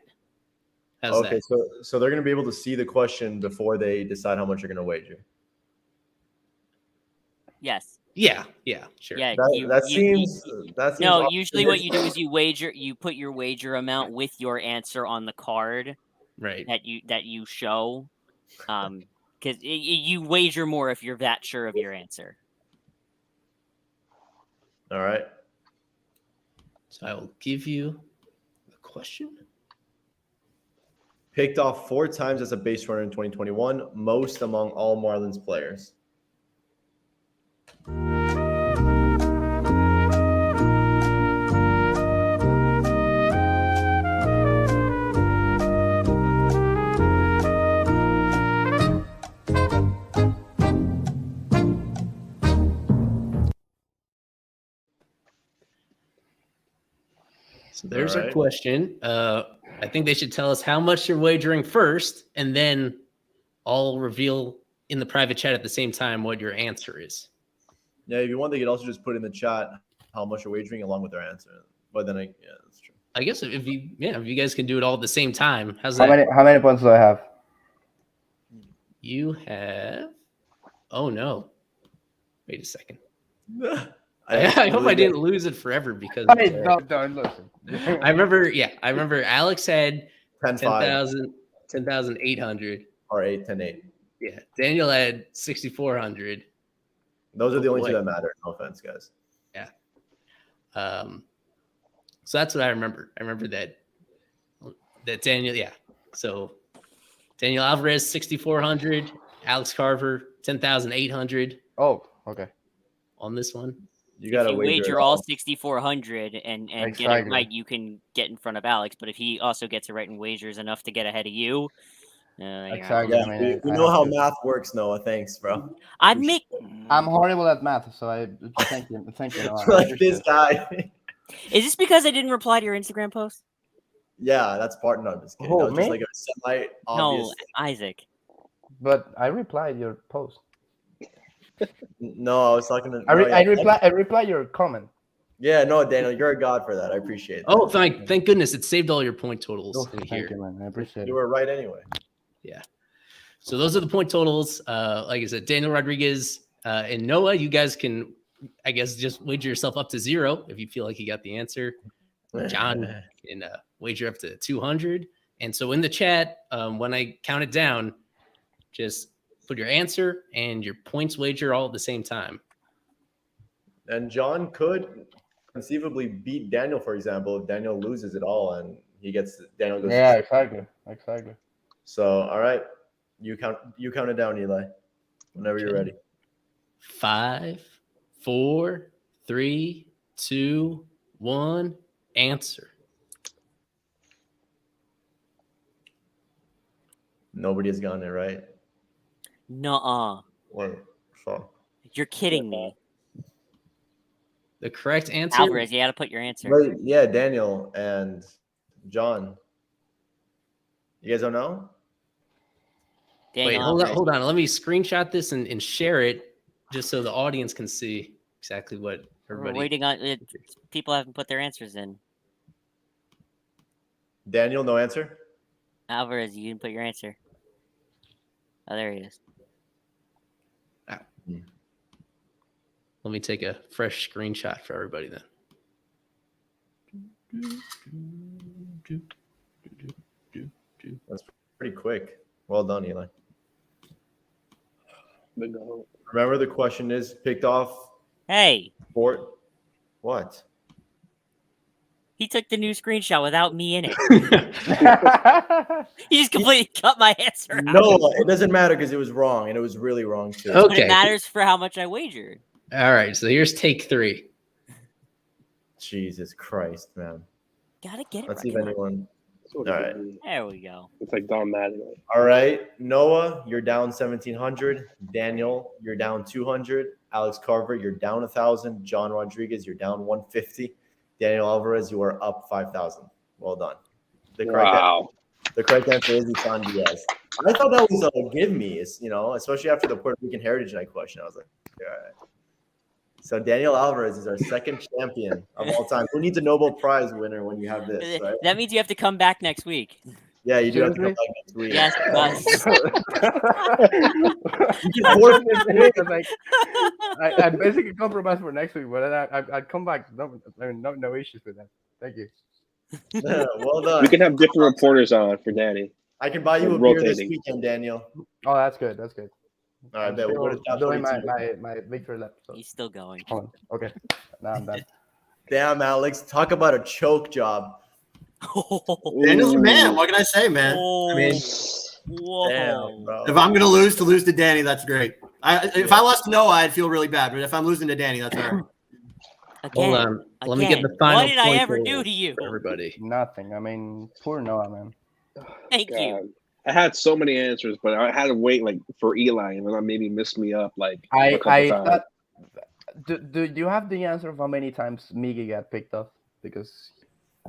How's okay, that? so they're going to be able to see the question before they decide how much you're going to wager. Yes. Yeah, sure. Yeah, that seems no, usually what you do is you put your wager amount with your answer on the card, right? That you show, because you wager more if you're that sure of your answer. All right. So I will give you a question. Picked off 4 times as a base runner in 2021, most among all Marlins players. So there's our question. I think they should tell us how much you're wagering first, and then I'll reveal in the private chat at the same time what your answer is. Yeah, if you want, they could also just put in the chat how much you're wagering along with their answer. But then, that's true. I guess if you guys can do it all at the same time, how's that? How many points do I have? You have. Oh no! Wait a second. I hope I didn't lose it forever because don't listen. I remember Alex had 10,800 or 8. Yeah, Daniel had 6,400. Those are the only two that matter. No offense, guys. Yeah. So that's what I remember. I remember that Daniel. Yeah. So Daniel Alvarez 6,400, Alex Carver 10,800. Oh, okay. On this one. You got to wager all 6,400 and get it right, you can get in front of Alex. But if he also gets it right and wagers enough to get ahead of you, exactly. Yeah, I mean, we know how math works, Noah. Thanks, bro. I'm horrible at math, so I thank you. Like this guy. Is this because I didn't reply to your Instagram post? Yeah, that's part. No, I'm just kidding. Oh, just like a semi-obvious. No, Isaac. But I replied your post. No, I was talking to. I reply your comment. Yeah, no, Daniel, you're a god for that. I appreciate it. Oh, thank goodness it saved all your point totals in here. Thank you, man. I appreciate it. You were right anyway. Yeah. So those are the point totals. Like I said, Daniel Rodriguez and Noah, you guys can, I guess, just wager yourself up to 0 if you feel like you got the answer. John can wager up to 200. And so in the chat, when I count it down, just put your answer and your points wager all at the same time. And John could conceivably beat Daniel, for example, if Daniel loses it all and Daniel goes. Yeah, exactly. So, all right, you count it down, Eli, whenever you're ready. 5, 4, 3, 2, 1. Answer. Nobody has gotten it right. Nuh-uh. Wait, so. You're kidding me. The correct answer. Alvarez, you got to put your answer. Wait, yeah, Daniel and John. You guys don't know? Wait, hold on. Let me screenshot this and share it just so the audience can see exactly what everybody. We're waiting on it. People haven't put their answers in. Daniel, no answer? Alvarez, you didn't put your answer. Oh, there he is. Let me take a fresh screenshot for everybody then. That's pretty quick. Well done, Eli. Remember, the question is picked off. Hey. What? He took the new screenshot without me in it. He just completely cut my answer out. No, it doesn't matter because it was wrong, and it was really wrong too. But Okay. it matters for how much I wagered. All right. So here's take 3. Jesus Christ, man. Gotta get it Let's right. see if Come on. anyone. All right. There we go. It's like Don Madden. All right, Noah, you're down 1,700. Daniel, you're down 200. Alex Carver, you're down 1,000. John Rodriguez, you're down 150. Daniel Alvarez, you are up 5,000. Well done. The correct answer is Isan Diaz. I thought that was a give me, especially after the Puerto Rican Heritage Night question. I was like, all right. So Daniel Alvarez is our second champion of all time. Who needs a Nobel Prize winner when you have this, right? That means you have to come back next week. Yeah, you do have to come back next week. Yes, it does. I basically compromised for next week, but then I'd come back. No issues with that. Thank you. Well done. We can have different reporters on for Danny. I can buy you a beer this Rotating. weekend, Daniel. Oh, that's good. That's good. All right, I'm bet. We'll go to top doing 22. my victory lap. So. He's still going. Hold on. Okay. Now I'm done. Damn, Alex. Talk about a choke job. Daniel's a man. What can I say, man? I mean, Whoa. Damn, bro. If I'm gonna lose to Danny, that's great. If I lost to Noah, I'd feel really bad. But if I'm losing to Danny, that's all right. Again, hold on. Let me get the again, final what did I point ever for do to you? everybody. Nothing. I mean, poor Noah, man. Thank you. God. I had so many answers, but I had to wait like for Eli, and then that maybe missed me up like a I couple times. thought. Do you have the answer of how many times Miggy got picked up? Because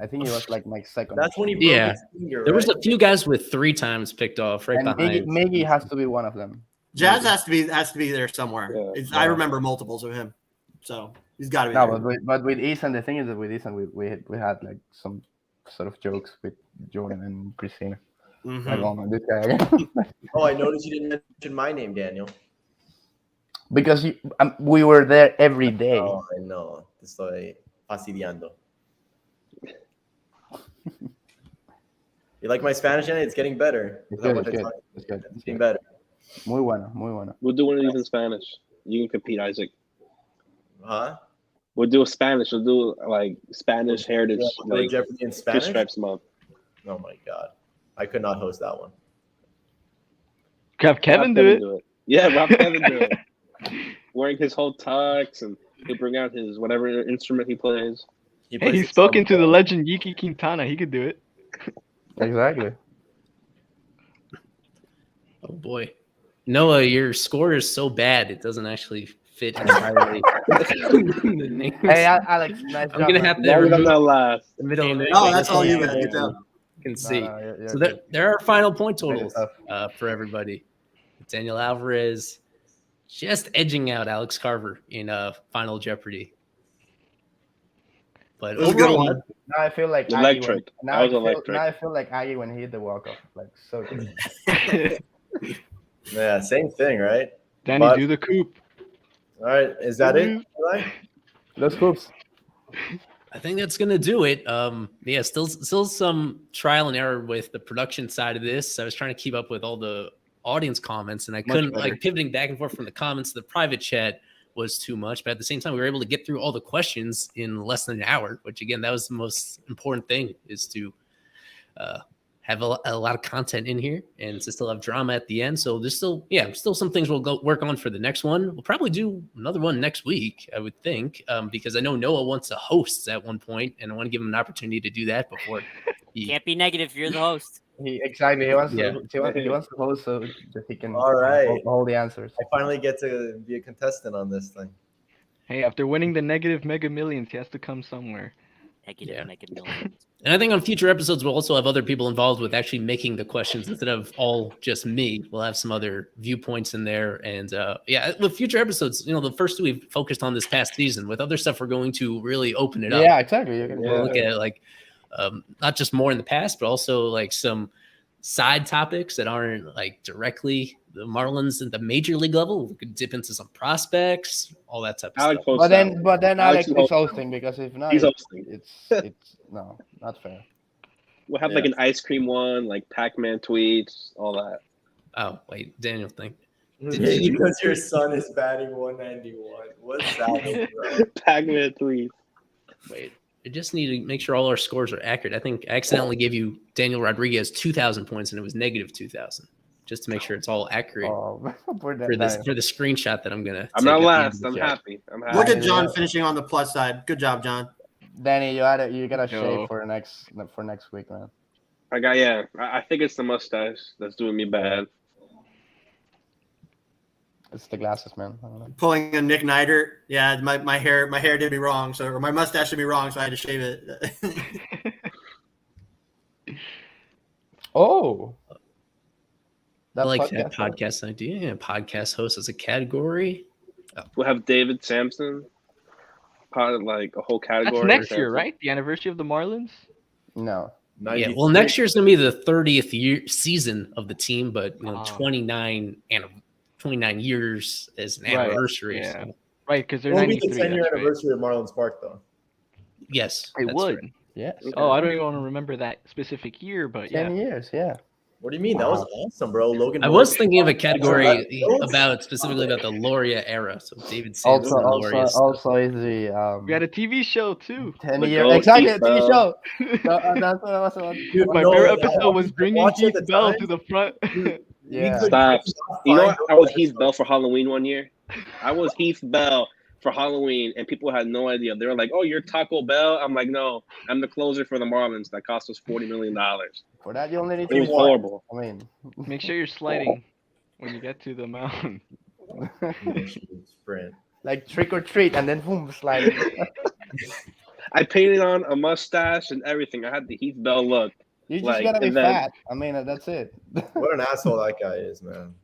I think he was like my second. That's when he broke Yeah. his finger, There was right? a few guys with 3 times picked off right and behind. Miggy has to be one of them. Jazz has to be there somewhere. Yeah. I remember multiples of him, so he's got to be No, there. but with Ethan, the thing is that with Ethan, we had like some sort of jokes with Jordan and Christina. Mhm. Like, oh man, this guy again. Oh, I noticed you didn't mention my name, Daniel. Because we were there every day. Oh, I know. Te estoy fastidiando. You like my Spanish, Danny? It's getting better. It's Is that good, what it's I good, taught you? it's good, It's it's getting good. better. Muy bueno, muy bueno. We'll do one of these in Spanish. You can compete, Isaac. Huh? We'll do a Spanish. We'll do like Spanish heritage, Yeah, we'll do like Jeopardy in Fish Spanish? Stripes month. Oh my God. I could not host that one. Have Kevin do it. Yeah, Rob Kevin do it. Wearing his whole tux, and he'll bring out his whatever instrument he plays. He Hey, plays he's the spoken to the trombone. legend Yiki Quintana. He could do it. Exactly. Oh boy, Noah, your score is so bad it doesn't actually fit entirely. The names. Hey, Alex, nice job. I'm gonna man. have to Long as I'm remove not last. the middle name. No, that's all you, Yeah. man. Good job. You can see. You're So good. there are final point Good totals stuff. for everybody. Daniel Alvarez just edging out Alex Carver in Final Jeopardy. But It was a good overall, one. Now I feel like Electric. Now That was electric. I feel like Aggie when he hit the walk off. Like so good. Yeah, same thing, right? Danny, But- do the coop. All right. Is that it? Eli? Those hoops. I think that's gonna do it. Yeah, still some trial and error with the production side of this. I was trying to keep up with all the audience comments, and I couldn't. better. Like pivoting back and forth from the comments to the private chat was too much. But at the same time, we were able to get through all the questions in less than an hour, which again, that was the most important thing, is to have a lot of content in here and to still have drama at the end. So there's still some things we'll go work on for the next one. We'll probably do another one next week, I would think, because I know Noah wants to host at one point, and I want to give him an opportunity to do that before he. Can't be negative if you're the host. Exactly. He wants Yeah. he wants to host so that he can All right. hold the answers. I finally get to be a contestant on this thing. Hey, after winning the negative Mega Millions, he has to come somewhere. Negative, negative millions. And I think on future episodes, we'll also have other people involved with actually making the questions instead of all just me. We'll have some other viewpoints in there. And with future episodes, the first two we've focused on this past season. With other stuff, we're going to really open it up. Yeah, exactly. You can We'll look at it like not just more in the past, but also like some side topics that aren't like directly the Marlins at the major league level. We could dip into some prospects, all that type of Alex stuff. hosts that one. But then Alex Alex is is hosting because if not, He's hosting. it's no, not fair. We'll have like an ice cream one, like Pac-Man tweets, all that. Oh, wait, Daniel, think. Because your son is batting 191. What's that? Bro? Pac-Man tweets. Wait. I just need to make sure all our scores are accurate. I think I accidentally gave you Daniel Rodriguez 2,000 points, and it was negative 2,000. Just to make sure it's all accurate for the screenshot that I'm gonna. I'm not last. I'm happy. Look at John finishing on the plus side. Good job, John. Danny, you gotta shave for next week, man. I think it's the mustache that's doing me bad. It's the glasses, man. Pulling a Nick Neidert. Yeah, my hair did me wrong, or my mustache did me wrong, so I had to shave it. Oh. I like that podcast idea. Yeah, podcast host as a category. We'll have David Sampson. Part of like a whole category. That's next year, right? The anniversary of the Marlins? No. Yeah, well, next year's gonna be the 30th season of the team, but 29 years as an anniversary. Yeah. So. Right, because they're It'll 93. be the 10-year anniversary of Marlins Park, though. Yes, it would. Right. Yes. Oh, I don't even want to remember that specific year, but 10 years, yeah. What do you mean? That was awesome, bro. Logan. I was thinking of a category specifically about the Lauria era. So David Sampson, also is the we had a TV show too. 10 years exactly a TV show. That's what I was about. Dude, my favorite episode was bringing Heath Bell to the front. Yeah. Stop. You know what? I was Heath Bell for Halloween one year. I was Heath Bell for Halloween, and people had no idea. They were like, "Oh, you're Taco Bell." I'm like, "No, I'm the closer for the Marlins. That cost us $40 million." For that, you only need to. It was horrible. I mean, make sure you're sliding when you get to the mountain. Sprint. Like trick or treat, and then boom, sliding. I painted on a mustache and everything. I had the Heath Bell look. You just gotta be fat. I mean, that's it. What an asshole that guy is, man.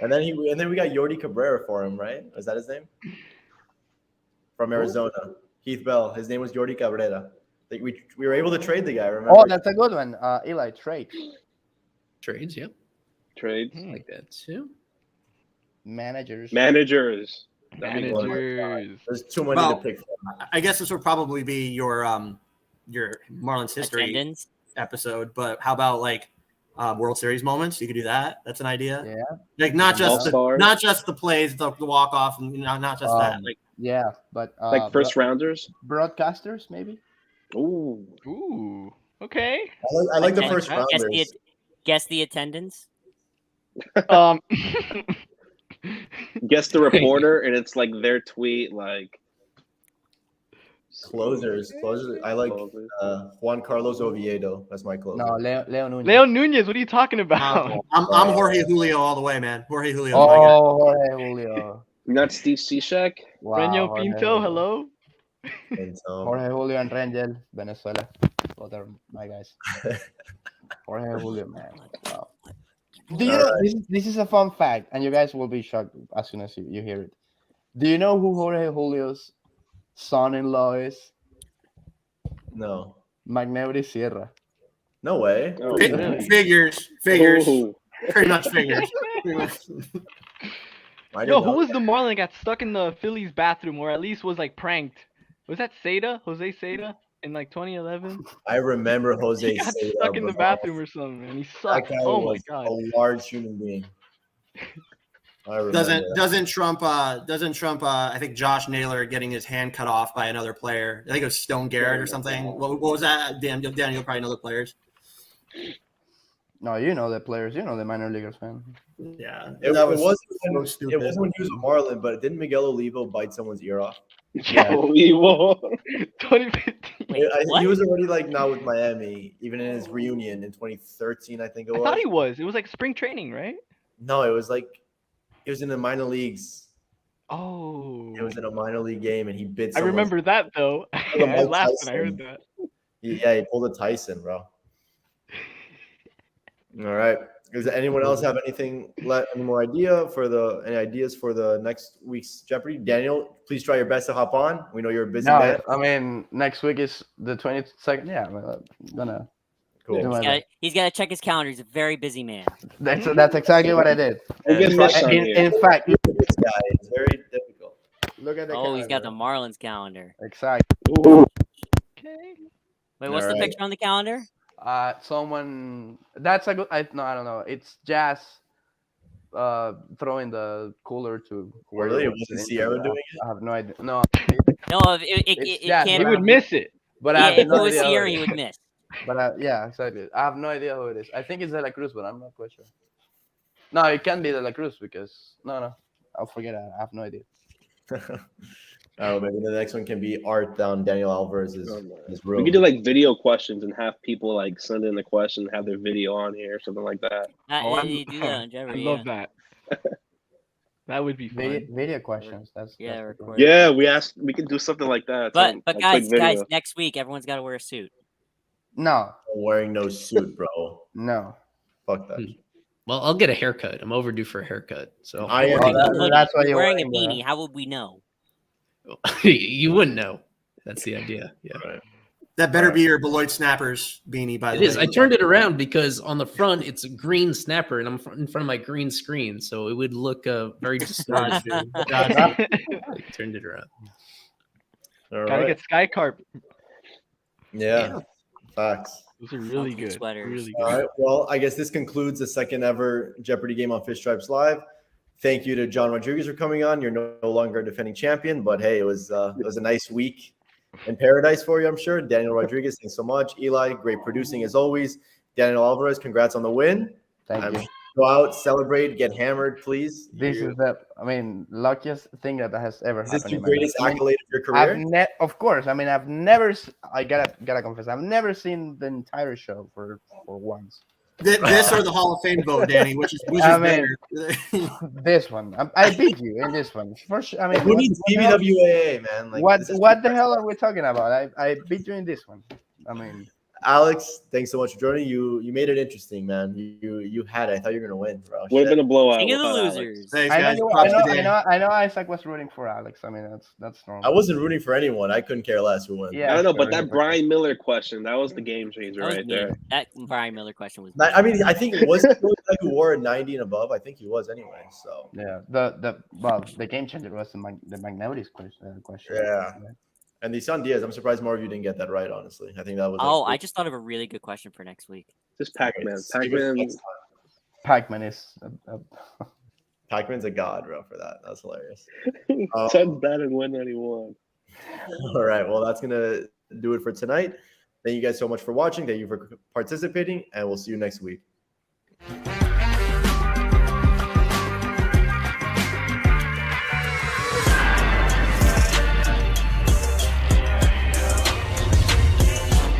And then we got Yordi Cabrera for him, right? Is that his name? From Arizona, Heath Bell. His name was Yordi Cabrera. Like we were able to trade the guy. Remember? Oh, that's a good one. Eli, trades. Trades, yep. Trades like that too. Managers. There's too many to pick from. I guess this would probably be your Marlins history Attendance. episode. But how about like World Series moments? You could do that. That's an idea. Yeah. Like not just the plays, the walk off, and not just that. Like but like first rounders, broadcasters, maybe. Ooh. Okay. I like the first rounders. Guess the attendance. Guess the reporter, and it's like their tweet, like closers. I like Juan Carlos Oviedo. That's my closer. No, Leo Nunez. Leo Nunez. What are you talking about? I'm Jorge Julio all the way, man. Jorge Julio. Jorge Julio. Not Steve Cishek. Wow, Reño Pinto. Hello. Jorge Julio and Rangel, Venezuela. Both are my guys. Jorge Julio, man. Wow. Do you know, this is a fun fact, and you guys will be shocked as soon as you hear it. Do you know who Jorge Julio's son-in-law is? No. Magneuris Sierra. No way. Oh, figures. Oh. Pretty much figures. Yo, who was the Marlin that got stuck in the Phillies bathroom, or at least was like pranked? Was that Jose Seda in like 2011? I remember Jose He got Seda, stuck in the bathroom or something, and he sucked. Oh my god! A large human being. Doesn't Trump? I think Josh Naylor getting his hand cut off by another player. I think it was Stone Garrett or something. What was that? Dan, you'll probably know the players. No, you know the players. You know the minor leaguers, man. Yeah, it wasn't when he was a Marlin, but didn't Miguel Olivo bite someone's ear off? Yeah. Olivo. 2015. He was already like now with Miami, even in his reunion in 2013, I think it was. I thought he was. It was like spring training, right? No, it was in the minor leagues. Oh. It was in a minor league game, and he bit. I remember that though. I laughed when I heard that. Yeah, he pulled a Tyson, bro. All right. Does anyone else have any more ideas for the next week's Jeopardy? Daniel, please try your best to hop on. We know you're a busy man. I mean, next week is the 22nd. Yeah, I'm gonna. Cool. He's got to check his calendar. He's a very busy man. That's exactly what I did. In fact, this guy is very difficult. Look at the calendar. He's got the Marlins calendar. Exactly. Okay. Wait, what's the picture on the calendar? Someone that's a good. I don't know. It's Jazz throwing the cooler to. Really? Was it Sierra doing it? I have no idea. No, the No, it yeah, can't. He would miss it. But Yeah, I have if no it was idea who Sierra, it he is. would miss. But yeah, exactly. I have no idea who it is. I think it's De La Cruz, but I'm not quite sure. No, it can't be De La Cruz because no, I'll forget. I have no idea. Oh, maybe the next one can be Art down Daniel Alvarez's his room. We could do like video questions and have people like send in the question, have their video on here, something like that. You do that on Jeopardy. I love that. That would be fun. Video questions. That's record. Yeah, we could do something like that. But some, like, guys, quick video. next week everyone's got to wear a suit. No, I'm wearing no suit, bro. no. Fuck that. Well, I'll get a haircut. I'm overdue for a haircut. So I am. That's why you're you're wearing a wearing beanie. How would we know? you wouldn't know. That's the idea. Yeah. Right. That better be your Beloit Snappers beanie, by the It way. is. I turned it around because on the front it's a green snapper, and I'm in front of my green screen, so it would look very distorted. I turned it around. All Gotta right. get Sky Carp. Yeah. Facts. Those are really Funky good. sweaters. Really All good. right. Well, I guess this concludes the second ever Jeopardy game on Fish Stripes Live. Thank you to John Rodriguez for coming on. You're no longer a defending champion, but hey, it was a nice week in paradise for you, I'm sure. Daniel Rodriguez, thanks so much. Eli, great producing as always. Daniel Alvarez, congrats on the win. Thank you. Go out, celebrate, get hammered, please. This is the luckiest thing that has ever Is happened. this your in my greatest life. accolade of your career? Of course. I mean, I've never. I gotta confess, I've never seen the entire show for once. This or the Hall of Fame vote, Danny, which is I mean, better. This one, I beat you in this one for sure. I mean, Who needs BBWAA, man? Like, this is what the hell are we talking about? I beat you in this one. I mean, Alex, thanks so much for joining. You made it interesting, man. You had it. I thought you were gonna win, bro. Would have been a blowout. King of the without Alex. losers. Thanks, I guys. know, Props to Dan. I know. Isaac was rooting for Alex. I mean, that's normal. I wasn't rooting for anyone. I couldn't care less who won. Yeah, I don't know, sure, but that Brian Miller question, that was the game changer right there. That Brian Miller question was. I mean, I think it was the guy who wore a 90 and above. I think he was anyway. So Yeah, the game changer was the Magneuris question. Yeah. And the San Diaz, I'm surprised more of you didn't get that right. Honestly, I think that was. I just thought of a really good question for next week. Just Pac-Man. Pac-Man is. Pac-Man's a god, bro. For that, that's hilarious. Sun's bad in 191. All right, well, that's gonna do it for tonight. Thank you guys so much for watching. Thank you for participating, and we'll see you next week.